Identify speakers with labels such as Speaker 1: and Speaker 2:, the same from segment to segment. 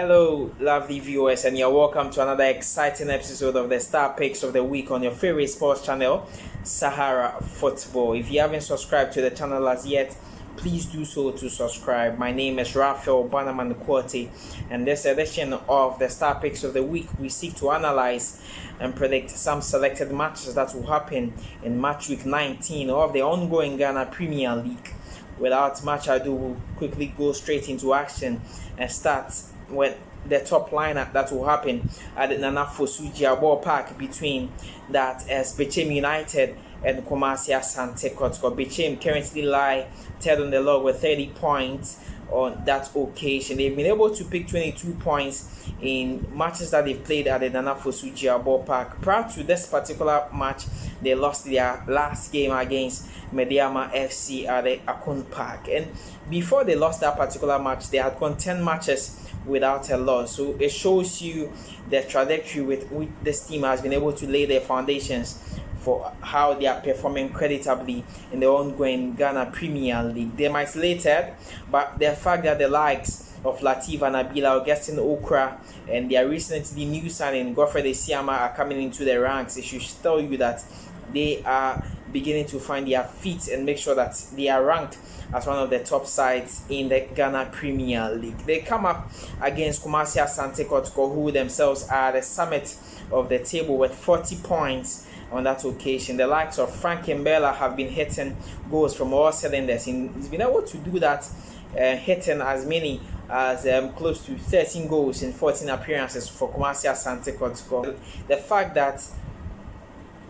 Speaker 1: Hello, lovely viewers, and you're welcome to another exciting episode of the Star Picks of the Week on your favorite sports channel, Sahara Football. If you haven't subscribed to the channel as yet, please do so to subscribe. My name is Raphael Bannerman-Quartey, and this edition of the Star Picks of the Week, we seek to analyze and predict some selected matches that will happen in Matchweek 19 of the ongoing Ghana Premier League. Without much ado, we'll quickly go straight into action and start with the top lineup that will happen at the Nana Fosu ballpark between that as BECHEM United and Asante Kotoko. BECHEM currently lie third on the log with 30 points on that occasion. They've been able to pick 22 points in matches that they've played at the Nana Fosu ballpark. Prior to this particular match, they lost their last game against Mediama FC at the Akon Park. And before they lost that particular match, they had gone 10 matches without a loss. So it shows you the trajectory with which this team has been able to lay their foundations for how they are performing creditably in the ongoing Ghana Premier League. They might lay third, but the fact that the likes of Latif and Nabila, Augustine Okra, and their recently new signing Godfrey Esiama are coming into the ranks, it should tell you that they are beginning to find their feet and make sure that they are ranked as one of the top sides in the Ghana Premier League. They come up against Asante Kotoko, who themselves are at the summit of the table with 40 points on that occasion. The likes of Frank Mbella have been hitting goals from all cylinders. He's been able to do that, hitting as many as close to 13 goals in 14 appearances for Asante Kotoko. The fact that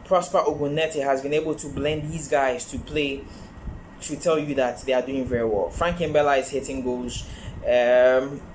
Speaker 1: Prosper Ogunete has been able to blend these guys to play should tell you that they are doing very well. Frank Mbella is hitting goals.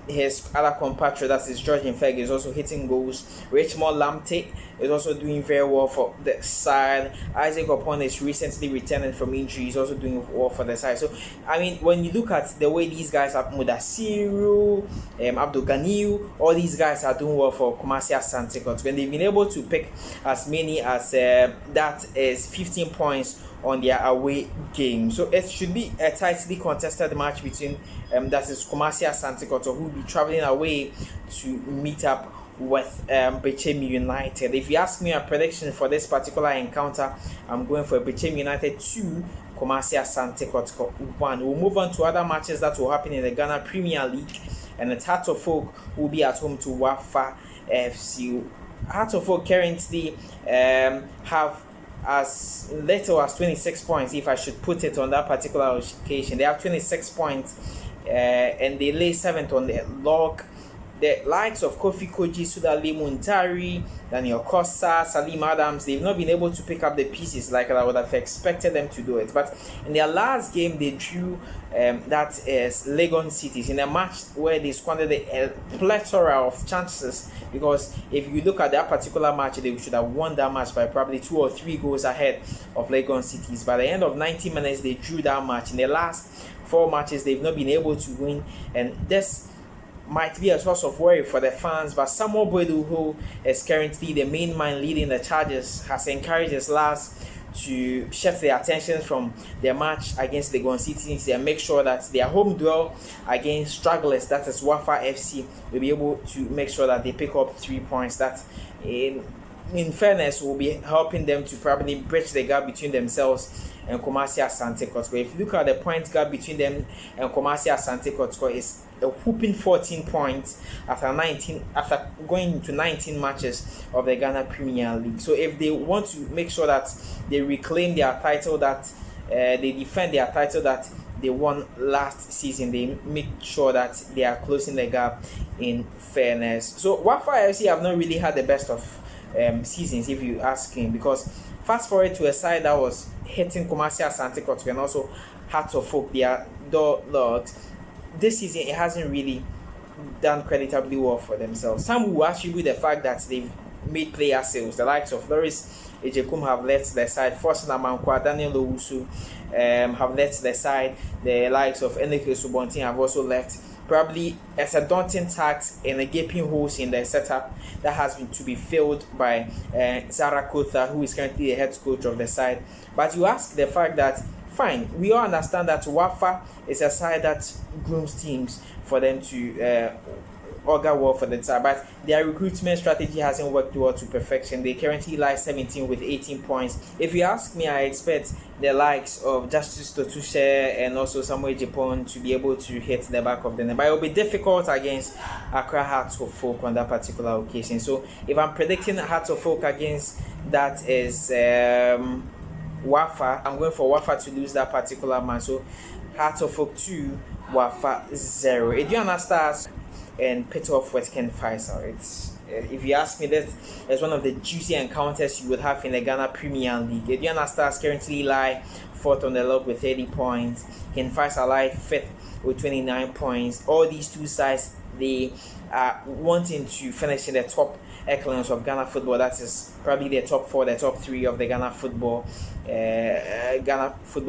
Speaker 1: His other compatriot, that is George Infeg, is also hitting goals. Richmond Lamte is also doing very well for the side. Isaac Opon is recently returning from injury. He's also doing well for the side. So, I mean, when you look at the way these guys are, Mudasiru, Abdul Ganiu, all these guys are doing well for Kumasi Asante Kotoko. When they've been able to pick as many as that is 15 points on their away game. So it should be a tightly contested match between that is Kumasi Asante Kotoko, who will be traveling away to meet up with BECHEM United. If you ask me a prediction for this particular encounter, I'm going for BECHEM United 2, Kumasi Asante Kotoko 1. We'll move on to other matches that will happen in the Ghana Premier League, and the Heart of Oak will be at home to WAFA FC. Heart of Oak currently have as little as 26 points, if I should put it on that particular occasion. They have 26 points and they lay 7th on the log. The likes of Kofi Koji, Sudali Muntari, Daniel Costa, Salim Adams, they've not been able to pick up the pieces like I would have expected them to do it. But in their last game, they drew that is Legon Cities in a match where they squandered a plethora of chances, because if you look at that particular match, they should have won that match by probably 2 or 3 goals ahead of Legon Cities. By the end of 90 minutes, they drew that match. In the last 4 matches, they've not been able to win, and this might be a source of worry for the fans. But Samuel Boydu, who is currently the main man leading the charges, has encouraged his lads to shift their attention from their match against the Legon Cities and make sure that their home duel against strugglers, that is WAFA FC, will be able to make sure that they pick up 3 points. That in fairness will be helping them to probably bridge the gap between themselves and Kumasi Asante Kotoko. If you look at the point gap between them and Kumasi Asante Kotoko, is a whooping 14 points after going into 19 matches of the Ghana Premier League. So if they want to make sure that they reclaim their title, that they defend their title that they won last season, they make sure that they are closing the gap in fairness. So WAFA FC have not really had the best of seasons, if you ask him, because fast forward to a side that was hitting Kumasi Asante Kotoko and also Heart of Oak, their dogs. This season, it hasn't really done creditably well for themselves. Some will attribute the fact that they've made player sales. The likes of Loris Ejekum have left the side. Forsen Amankwa, Daniel Owusu have left the side. The likes of Enrique Subontin have also left. Probably as a daunting task and a gaping holes in the setup that has been to be filled by Zara Kotha, who is currently the head coach of the side. But you ask the fact that, fine, we all understand that WAFA is a side that grooms teams for them to augur well for the side, but their recruitment strategy hasn't worked well to perfection. They currently lie 17 with 18 points. If you ask me, I expect the likes of Justice Totushe and also Samuel Japan to be able to hit the back of the net, but it will be difficult against Accra Hearts of Folk on that particular occasion. So if I'm predicting Hearts of Folk against that is WAFA, I'm going for WAFA to lose that particular match. So Hearts of Folk 2, WAFA 0. Aduana Stars and pit off with FAISAL. It's if you ask me, that is one of the juicy encounters you would have in the Ghana Premier League. Aduana Stars currently lie 4th on the log with 30 points. FAISAL lie 5th with 29 points. All these two sides, they are wanting to finish in the top echelons of Ghana football. That is probably the top 4, the top 3 of the Ghana football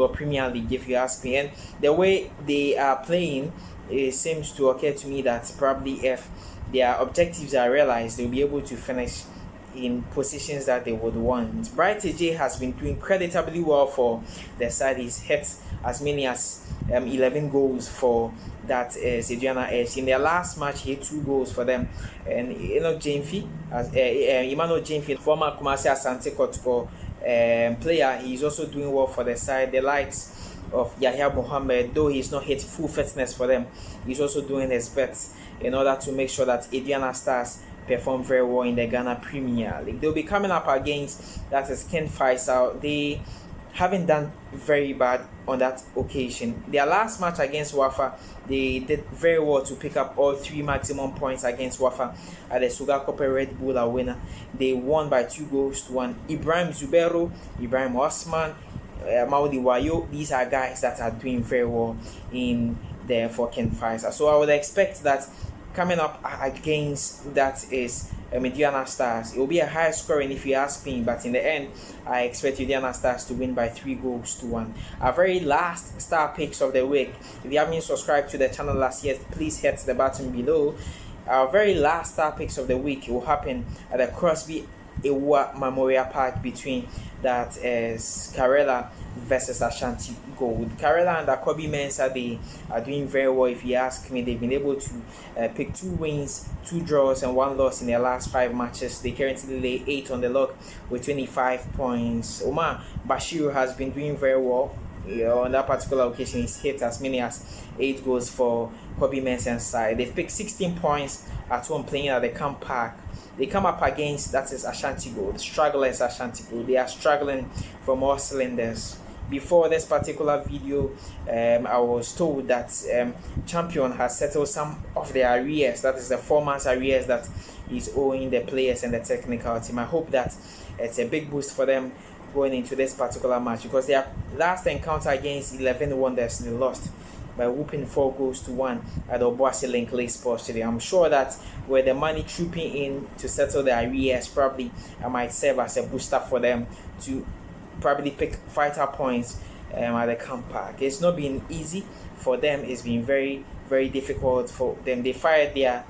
Speaker 1: Premier League, if you ask me. And the way they are playing, it seems to occur to me that probably if their objectives are realized, they'll be able to finish in positions that they would want. Bright AJ has been doing creditably well for the side. He's hit as many as 11 goals for that Aduana S. In their last match, he had 2 goals for them. And Emmanuel Jamefi, former Kumasi Asante Kotoko player, he's also doing well for the side. The likes of Yahya Mohammed, though he's not hit full fitness for them, he's also doing his best in order to make sure that Aduana Stars perform very well in the Ghana Premier League. They'll be coming up against that is FAISAL. They haven't done very bad on that occasion. Their last match against WAFA, they did very well to pick up all 3 maximum points against WAFA at the Sugar Copper Red Bull Arena. They won by 2-1. Ibrahim Zubero, Ibrahim Osman, Maudi Wayo, these are guys that are doing very well in the fucking FAISAL. So I would expect that coming up against that is Aduana Stars, it will be a high scoring if you ask me, but in the end I expect Aduana Stars to win by 3-1. Our very last star picks of the week. If you haven't subscribed to the channel as yet, please hit the button below. Our very last star picks of the week will happen at the Crosby Ewa Memorial Park between that is KARELA versus ASHANTIGOLD. KARELA and Akobi Mensah, they are doing very well if you ask me. They've been able to pick 2 wins, 2 draws and 1 loss in their last 5 matches. They currently lay 8 on the log with 25 points. Omar Bashiru has been doing very well. On that particular occasion, he's hit as many as 8 goals for Akobi Mensah's side. They've picked 16 points at home playing at the Camp Park. They come up against, that is ASHANTIGOLD. Strugglers ASHANTIGOLD. They are struggling from all cylinders. Before this particular video, I was told that Champion has settled some of their arrears. That is the 4 months arrears that is owing the players and the technical team. I hope that it's a big boost for them going into this particular match, because their last encounter against 11 Wonders, they lost by whooping 4-1 at the Obuasi Linkley Sports Stadium. I'm sure that with the money trooping in to settle the arrears, probably I might serve as a booster for them to probably pick vital points at the Camp Park. It's not been easy for them. It's been very, very difficult for them. They fired their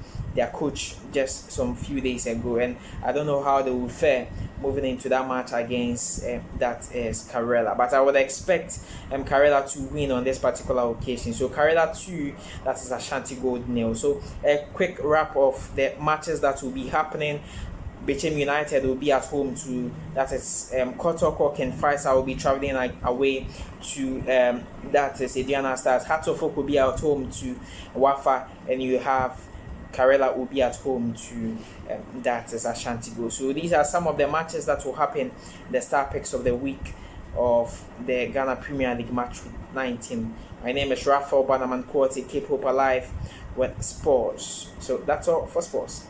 Speaker 1: coach just some few days ago, and I don't know how they will fare moving into that match against that is KARELA. But I would expect KARELA to win on this particular occasion. So KARELA 2, that is ASHANTIGOLD 0. So a quick wrap of the matches that will be happening. BECHEM United will be at home to, that is Kotoko. FAISAL will be traveling away to that is Aduana Stars. Hearts of Folk will be at home to WAFA, and you have KARELA will be at home to that is ASHANTIGOLD. So these are some of the matches that will happen, the star picks of the week of the Ghana Premier League match 19. My name is Raphael Bannerman-Quartey. Keep hope alive with sports. So that's all for sports.